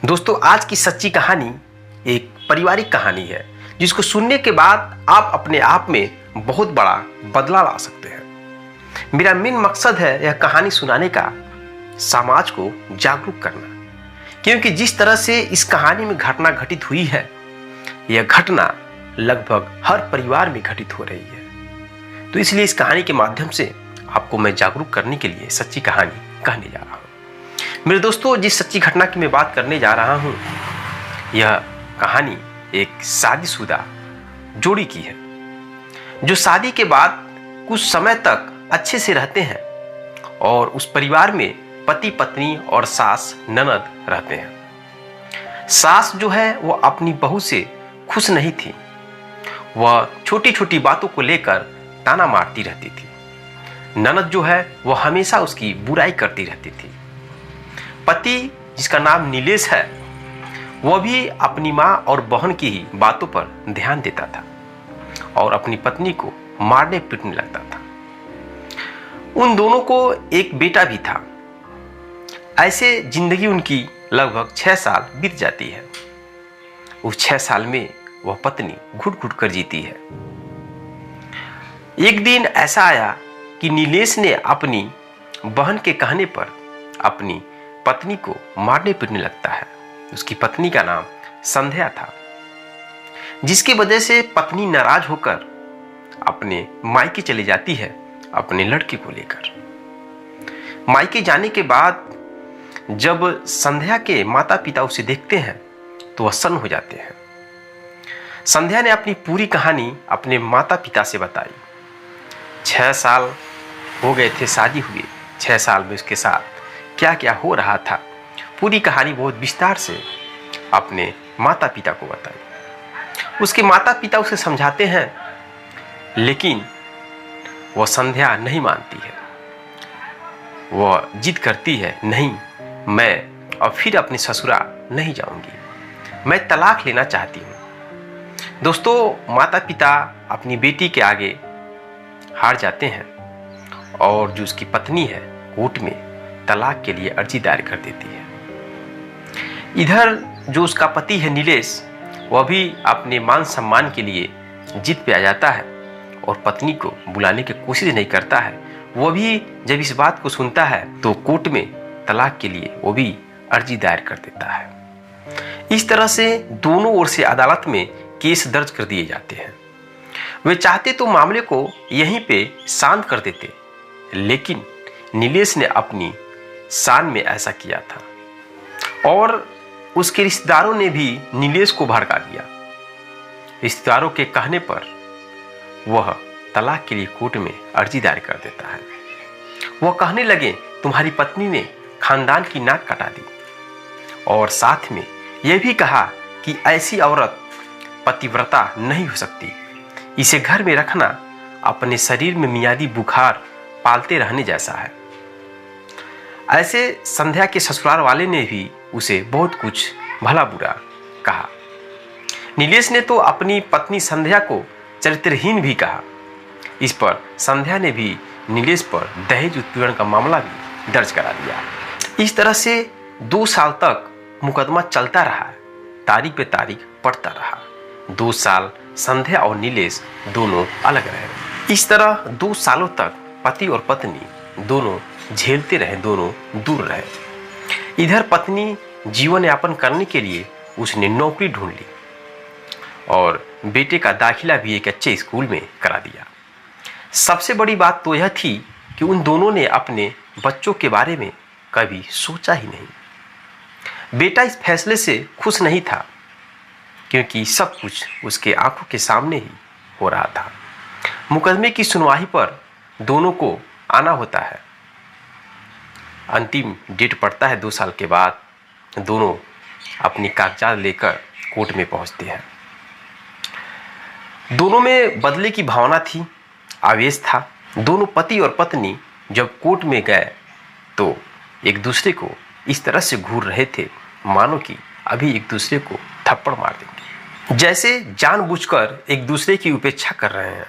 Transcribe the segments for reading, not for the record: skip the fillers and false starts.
दोस्तों, आज की सच्ची कहानी एक पारिवारिक कहानी है जिसको सुनने के बाद आप अपने आप में बहुत बड़ा बदलाव ला सकते हैं। मेरा मेन मकसद है यह कहानी सुनाने का समाज को जागरूक करना, क्योंकि जिस तरह से इस कहानी में घटना घटित हुई है, यह घटना लगभग हर परिवार में घटित हो रही है। तो इसलिए इस कहानी के माध्यम से आपको मैं जागरूक करने के लिए सच्ची कहानी कहने जा रहा हूँ। मेरे दोस्तों, जिस सच्ची घटना की मैं बात करने जा रहा हूँ, यह कहानी एक शादीशुदा जोड़ी की है जो शादी के बाद कुछ समय तक अच्छे से रहते हैं और उस परिवार में पति पत्नी और सास ननद रहते हैं। सास जो है वो अपनी बहू से खुश नहीं थी। वह छोटी छोटी बातों को लेकर ताना मारती रहती थी। ननद जो है वो हमेशा उसकी बुराई करती रहती थी। पति, जिसका नाम नीलेश है, वह भी अपनी माँ और बहन की ही बातों पर ध्यान देता था और अपनी पत्नी को मारने पीटने लगता था। उन दोनों को एक बेटा भी था। ऐसे जिंदगी उनकी लगभग 6 साल बीत जाती है। उस 6 साल में वह पत्नी घुट घुट कर जीती है। एक दिन ऐसा आया कि नीलेश ने अपनी बहन के कहने पर अपनी पत्नी को मारने पीटने लगता है। उसकी पत्नी का नाम संध्या था, जिसकी वजह से पत्नी नाराज होकर अपने मायके चली जाती है अपने लड़के को लेकर। मायके जाने के बाद जब संध्या के माता पिता उसे देखते हैं तो वह सन्न हो जाते हैं। संध्या ने अपनी पूरी कहानी अपने माता पिता से बताई। 6 साल हो गए थे शादी हुए। 6 साल में उसके साथ क्या क्या हो रहा था, पूरी कहानी बहुत विस्तार से अपने माता पिता को बताई। उसके माता पिता उसे समझाते हैं, लेकिन वह संध्या नहीं मानती है। वह जिद करती है, नहीं, मैं अब फिर अपने ससुराल नहीं जाऊंगी, मैं तलाक लेना चाहती हूँ। दोस्तों, माता पिता अपनी बेटी के आगे हार जाते हैं और जो उसकी पत्नी है कोर्ट में तलाक के लिए अर्जी दायर कर देती है। इधर जो उसका पति है नीलेश, वह भी अपने मान सम्मान के लिए जिद पे आ जाता है और पत्नी को बुलाने की कोशिश नहीं करता है। वह भी जब इस बात को सुनता है तो कोर्ट में तलाक के लिए वो भी अर्जी दायर कर देता है। इस तरह से दोनों ओर से अदालत में केस दर्ज कर दिए जाते हैं। वे चाहते तो मामले को यहीं पे शांत कर देते, लेकिन नीलेश ने अपनी शान में ऐसा किया था और उसके रिश्तेदारों ने भी नीलेश को भड़का दिया। रिश्तेदारों के कहने पर वह तलाक के लिए कोर्ट में अर्जी दायर कर देता है। वह कहने लगे, तुम्हारी पत्नी ने खानदान की नाक कटा दी और साथ में यह भी कहा कि ऐसी औरत पतिव्रता नहीं हो सकती। इसे घर में रखना अपने शरीर में मियादी बुखार पालते रहने जैसा है। ऐसे संध्या के ससुराल वाले ने भी उसे बहुत कुछ भला बुरा कहा। नीलेश ने तो अपनी पत्नी संध्या को चरित्रहीन भी कहा। इस पर संध्या ने भी नीलेश पर दहेज उत्पीड़न का मामला भी दर्ज करा दिया। इस तरह से 2 साल तक मुकदमा चलता रहा। तारीख पे तारीख पड़ता रहा। 2 साल संध्या और नीलेश दोनों अलग रहे। इस तरह 2 सालों तक पति और पत्नी दोनों झेलते रहे, दोनों दूर रहे। इधर पत्नी जीवन यापन करने के लिए उसने नौकरी ढूंढ ली और बेटे का दाखिला भी एक अच्छे स्कूल में करा दिया। सबसे बड़ी बात तो यह थी कि उन दोनों ने अपने बच्चों के बारे में कभी सोचा ही नहीं। बेटा इस फैसले से खुश नहीं था, क्योंकि सब कुछ उसके आंखों के सामने ही हो रहा था। मुकदमे की सुनवाई पर दोनों को आना होता है। अंतिम डेट पड़ता है 2 साल के बाद। दोनों अपनी कागजात लेकर कोर्ट में पहुंचते हैं। दोनों में बदले की भावना थी, आवेश था। दोनों पति और पत्नी जब कोर्ट में गए तो एक दूसरे को इस तरह से घूर रहे थे मानो कि अभी एक दूसरे को थप्पड़ मार देंगे, जैसे जानबूझकर एक दूसरे की उपेक्षा कर रहे हैं।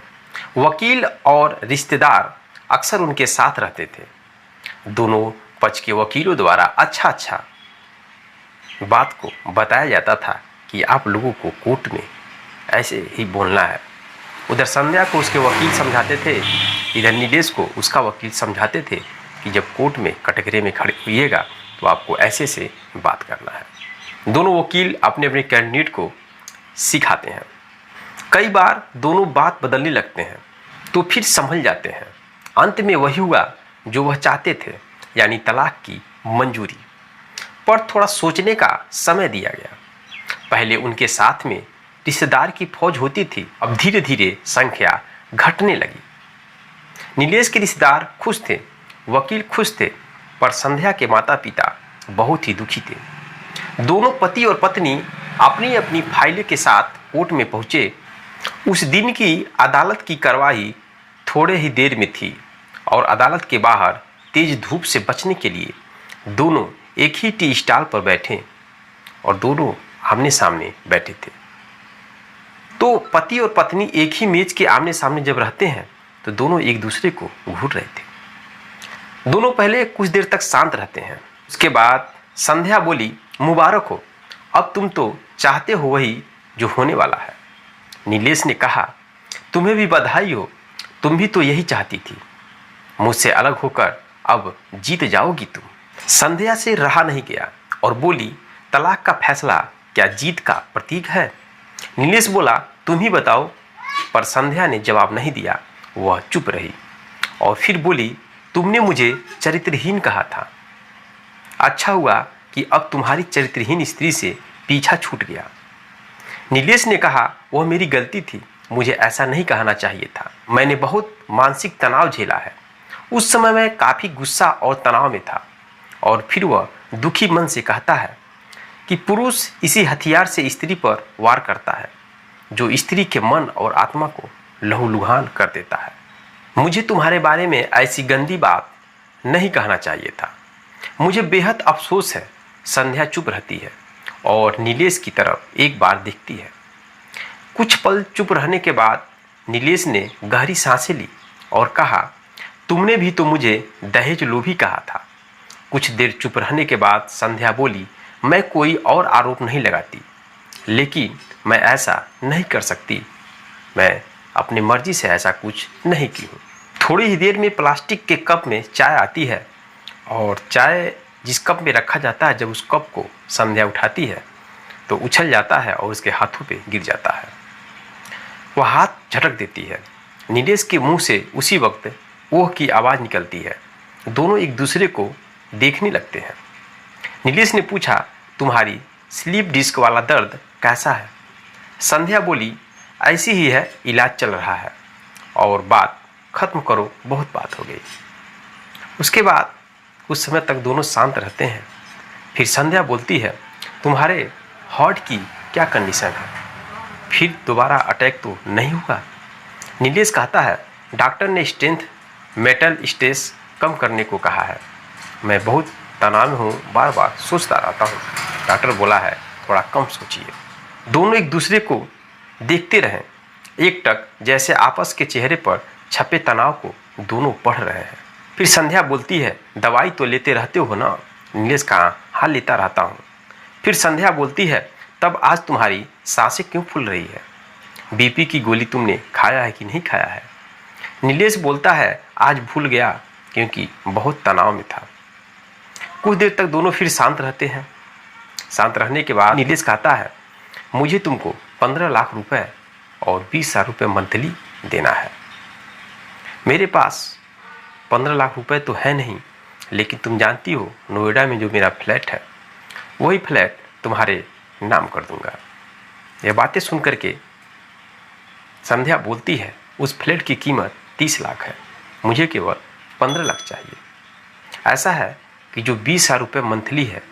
वकील और रिश्तेदार अक्सर उनके साथ रहते थे। दोनों पक्ष के वकीलों द्वारा अच्छा बात को बताया जाता था कि आप लोगों को कोर्ट में ऐसे ही बोलना है। उधर संध्या को उसके वकील समझाते थे, इधर नीलेश को उसका वकील समझाते थे कि जब कोर्ट में कटघरे में खड़े होइएगा तो आपको ऐसे से बात करना है। दोनों वकील अपने अपने कैंडिडेट को सिखाते हैं। कई बार दोनों बात बदलने लगते हैं तो फिर संभल जाते हैं। अंत में वही हुआ जो वह चाहते थे, यानी तलाक की मंजूरी। पर थोड़ा सोचने का समय दिया गया। पहले उनके साथ में रिश्तेदार की फौज होती थी, अब धीरे धीरे संख्या घटने लगी। नीलेश के रिश्तेदार खुश थे, वकील खुश थे, पर संध्या के माता पिता बहुत ही दुखी थे। दोनों पति और पत्नी अपनी अपनी फाइलें के साथ कोर्ट में पहुंचे। उस दिन की अदालत की कार्रवाई थोड़े ही देर में थी और अदालत के बाहर तेज धूप से बचने के लिए दोनों एक ही टी स्टॉल पर बैठे और दोनों आमने सामने बैठे थे। तो पति और पत्नी एक ही मेज के आमने सामने जब रहते हैं तो दोनों एक दूसरे को घूर रहे थे। दोनों पहले कुछ देर तक शांत रहते हैं। उसके बाद संध्या बोली, मुबारक हो, अब तुम तो चाहते हो वही जो होने वाला है। नीलेश ने कहा, तुम्हें भी बधाई हो, तुम भी तो यही चाहती थी। मुझसे अलग होकर अब जीत जाओगी तुम। संध्या से रहा नहीं गया और बोली, तलाक का फैसला क्या जीत का प्रतीक है? नीलेश बोला, तुम ही बताओ। पर संध्या ने जवाब नहीं दिया, वह चुप रही और फिर बोली, तुमने मुझे चरित्रहीन कहा था। अच्छा हुआ कि अब तुम्हारी चरित्रहीन स्त्री से पीछा छूट गया। नीलेश ने कहा, वह मेरी गलती थी, मुझे ऐसा नहीं कहना चाहिए था। मैंने बहुत मानसिक तनाव झेला है। उस समय मैं काफ़ी गुस्सा और तनाव में था। और फिर वह दुखी मन से कहता है कि पुरुष इसी हथियार से स्त्री पर वार करता है जो स्त्री के मन और आत्मा को लहूलुहान कर देता है। मुझे तुम्हारे बारे में ऐसी गंदी बात नहीं कहना चाहिए था। मुझे बेहद अफसोस है। संध्या चुप रहती है और नीलेश की तरफ एक बार देखती है। कुछ पल चुप रहने के बाद नीलेश ने गहरी सांसें ली और कहा, तुमने भी तो मुझे दहेज लोभी कहा था। कुछ देर चुप रहने के बाद संध्या बोली, मैं कोई और आरोप नहीं लगाती, लेकिन मैं ऐसा नहीं कर सकती। मैं अपनी मर्जी से ऐसा कुछ नहीं की हूँ। थोड़ी ही देर में प्लास्टिक के कप में चाय आती है और चाय जिस कप में रखा जाता है, जब उस कप को संध्या उठाती है तो उछल जाता है और उसके हाथों पे गिर जाता है। वह हाथ झटक देती है। नीलेश के मुंह से उसी वक्त ओह की आवाज़ निकलती है। दोनों एक दूसरे को देखने लगते हैं। नीलेश ने पूछा, तुम्हारी स्लीप डिस्क वाला दर्द कैसा है? संध्या बोली, ऐसी ही है, इलाज चल रहा है। और बात खत्म करो, बहुत बात हो गई। उसके बाद कुछ समय तक दोनों शांत रहते हैं। फिर संध्या बोलती है, तुम्हारे हार्ट की क्या कंडीशन है? फिर दोबारा अटैक तो नहीं हुआ? नीलेश कहता है, डॉक्टर ने स्ट्रेंथ मेटल स्ट्रेस कम करने को कहा है। मैं बहुत तनाव में हूँ, बार बार सोचता रहता हूँ। डॉक्टर बोला है थोड़ा कम सोचिए। दोनों एक दूसरे को देखते रहें, एकटक जैसे आपस के चेहरे पर छपे तनाव को दोनों पढ़ रहे हैं। फिर संध्या बोलती है, दवाई तो लेते रहते हो ना? नीलेश कहा, हाँ लेता रहता हूँ। फिर संध्या बोलती है, तब आज तुम्हारी सांसें क्यों फूल रही है? बीपी की गोली तुमने खाया है कि नहीं खाया है? नीलेश बोलता है, आज भूल गया क्योंकि बहुत तनाव में था। कुछ देर तक दोनों फिर शांत रहते हैं। शांत रहने के बाद नीलेश कहता है, मुझे तुमको 15 लाख रुपए और 20,000 रुपये मंथली देना है। मेरे पास 15 लाख रुपए तो है नहीं, लेकिन तुम जानती हो नोएडा में जो मेरा फ्लैट है, वही फ्लैट तुम्हारे नाम कर दूंगा। यह बातें सुन करके संध्या बोलती है, उस फ्लैट की कीमत 30 लाख है, मुझे केवल 15 लाख चाहिए। ऐसा है कि जो 20,000 रुपये मंथली है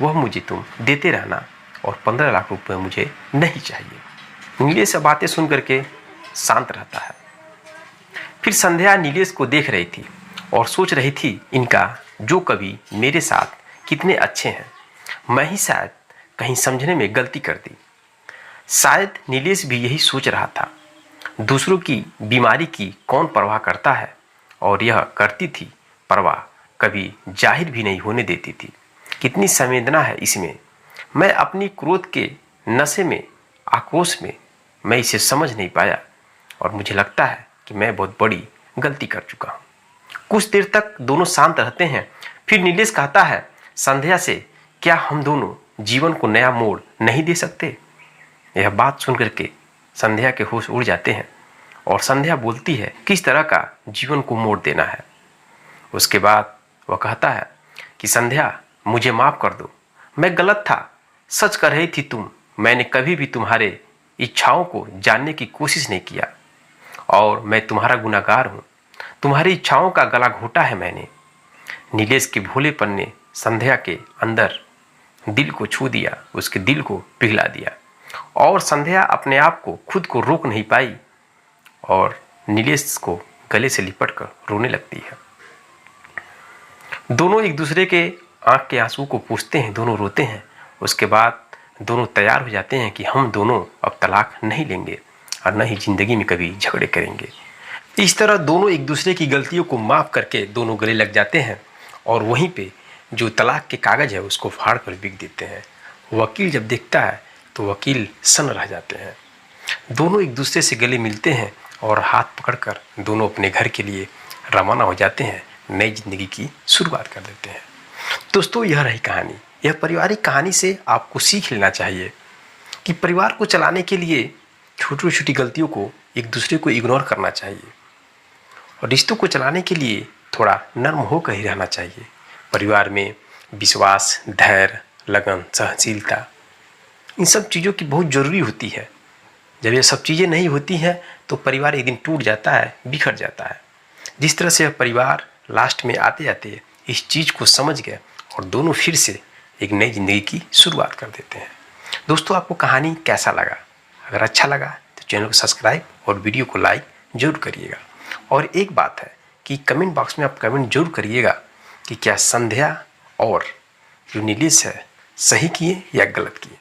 वह मुझे तुम देते रहना और 15 लाख रुपये मुझे नहीं चाहिए। नीलेश से बातें सुन करके शांत रहता है। फिर संध्या नीलेश को देख रही थी और सोच रही थी, इनका जो कभी मेरे साथ कितने अच्छे हैं, मैं ही शायद कहीं समझने में गलती कर दी। शायद नीलेश भी यही सोच रहा था। दूसरों की बीमारी की कौन परवाह करता है, और यह करती थी परवाह, कभी जाहिर भी नहीं होने देती थी। कितनी संवेदना है इसमें। मैं अपनी क्रोध के नशे में, आक्रोश में मैं इसे समझ नहीं पाया और मुझे लगता है कि मैं बहुत बड़ी गलती कर चुका हूँ। कुछ देर तक दोनों शांत रहते हैं। फिर नीलेश कहता है संध्या से, क्या हम दोनों जीवन को नया मोड़ नहीं दे सकते? यह बात सुनकर के संध्या के होश उड़ जाते हैं और संध्या बोलती है किस तरह का जीवन को मोड़ देना है। उसके बाद वह कहता है कि संध्या, मुझे माफ कर दो, मैं गलत था, सच कर रही थी तुम, मैंने कभी भी तुम्हारे इच्छाओं को जानने की कोशिश नहीं किया और मैं तुम्हारा गुनहगार हूँ, तुम्हारी इच्छाओं का गला घोटा है मैंने। नीलेश के भोलेपन ने संध्या के अंदर दिल को छू दिया, उसके दिल को पिघला दिया और संध्या अपने आप को खुद को रोक नहीं पाई और नीलेश को गले से लिपटकर रोने लगती है। दोनों एक दूसरे के आंख के आंसू को पूछते हैं, दोनों रोते हैं। उसके बाद दोनों तैयार हो जाते हैं कि हम दोनों अब तलाक नहीं लेंगे और न ही जिंदगी में कभी झगड़े करेंगे। इस तरह दोनों एक दूसरे की गलतियों को माफ करके दोनों गले लग जाते हैं और वहीं पे जो तलाक के कागज़ है उसको फाड़ कर बिक देते हैं। वकील जब देखता है तो वकील सन्न रह जाते हैं। दोनों एक दूसरे से गले मिलते हैं और हाथ पकड़कर दोनों अपने घर के लिए रवाना हो जाते हैं, नई जिंदगी की शुरुआत कर देते हैं। दोस्तों, यह रही कहानी। यह पारिवारिक कहानी से आपको सीख लेना चाहिए कि परिवार को चलाने के लिए छोटी छोटी गलतियों को एक दूसरे को इग्नोर करना चाहिए और रिश्तों को चलाने के लिए थोड़ा नर्म होकर ही रहना चाहिए। परिवार में विश्वास, धैर्य, लगन, सहनशीलता, इन सब चीज़ों की बहुत ज़रूरी होती है। जब ये सब चीज़ें नहीं होती हैं तो परिवार एक दिन टूट जाता है, बिखर जाता है। जिस तरह से परिवार लास्ट में आते आते इस चीज़ को समझ गए और दोनों फिर से एक नई ज़िंदगी की शुरुआत कर देते हैं। दोस्तों, आपको कहानी कैसा लगा? अगर अच्छा लगा तो चैनल को सब्सक्राइब और वीडियो को लाइक जरूर करिएगा। और एक बात है कि कमेंट बॉक्स में आप कमेंट जरूर करिएगा कि क्या संध्या और जो नीलेश है सही किए या गलत किए।